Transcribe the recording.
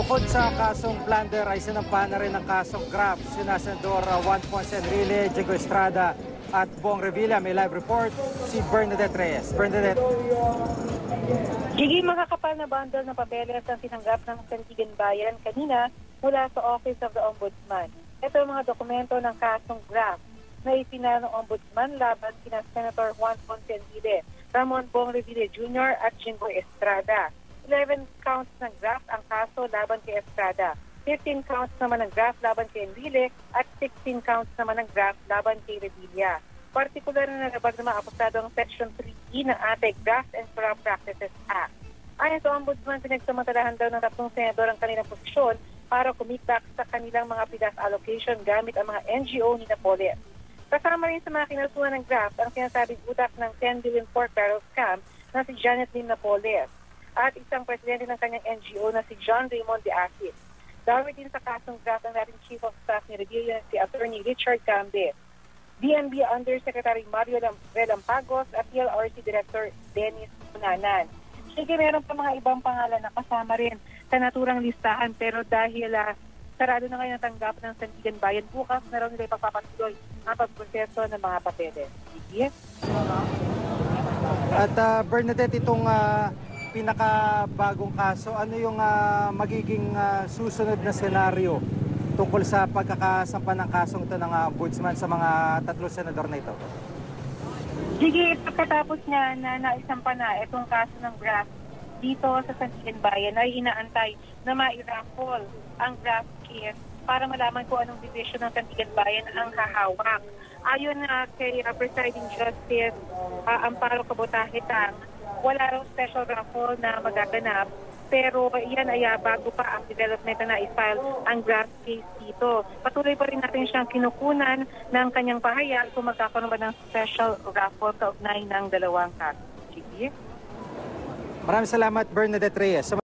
Bukod sa kasong plunder ay sinampahan na rin ang kasong graft sina Senador Juan Ponce Enrile, Diego Estrada at Bong Revilla. May live report si Bernadette Reyes. Bernadette. Gigi, makakapal na bundle ng papeles ang tinanggap ng Sandigan Bayan kanina mula sa Office of the Ombudsman. Ito ang mga dokumento ng kasong graft na ipinal ng Ombudsman laban kina Senator Juan Ponce Enrile, Ramon Bong Revilla Jr. at Jingo Estrada. 11 counts ng graft ang kaso laban kay Estrada. 15 counts naman ng graft laban kay Enrile at 16 counts naman ng graft laban kay Revilla. Partikular na nalabag na mga akusado ang Section 3E ng Anti-Graft and Corrupt Practices Act. Ayon sa Ombudsman, pinagsamantalahan daw ng 3 senador ang kanilang posisyon para kumikbak sa kanilang mga PDAS allocation gamit ang mga NGO ni Napoles. Kasama rin sa mga kinasuhan ng graft ang sinasabing utak ng 10 billion pork barrel scam na si Janet Lim Napoles at isang presidente ng kanyang NGO na si John Raymond de Asis. Dahil din sa kasong graft ang dating Chief of Staff ni Revilla si Attorney Richard Cambe, DNB Undersecretary Mario Relampagos at PLRC Director Dennis Unanan. Sige, meron pa mga ibang pangalan na kasama rin sa naturang listahan pero dahil sarado na ngayon natanggap ng Sandigan Bayan, bukas na raw nila ipagpapatuloy ang pagproseso ng mga papeles. Sige? At Bernadette, itong pinakabagong kaso, ano yung magiging susunod na senaryo tungkol sa pagkakasampa ng kasong ito ng ombudsman sa mga 3 senador na ito? Sige, pagkatapos niya na naisampa na itong kaso ng graft dito sa Sandigan Bayan ay inaantay na mairaffle ang graft case para malaman kung anong division ng Sandigan Bayan ang hahawak. Ayon kay Presiding Justice Amparo Cabotahitang, wala raw special raffle na magaganap pero yan ay bago pa ang development na i-file ang graft case dito. Patuloy pa rin natin siyang kinukunan ng kanyang pahayag kung magkakaroon ba ng special raffle sa ugnay ng dalawang kaso. Maraming salamat, Bernadette Reyes.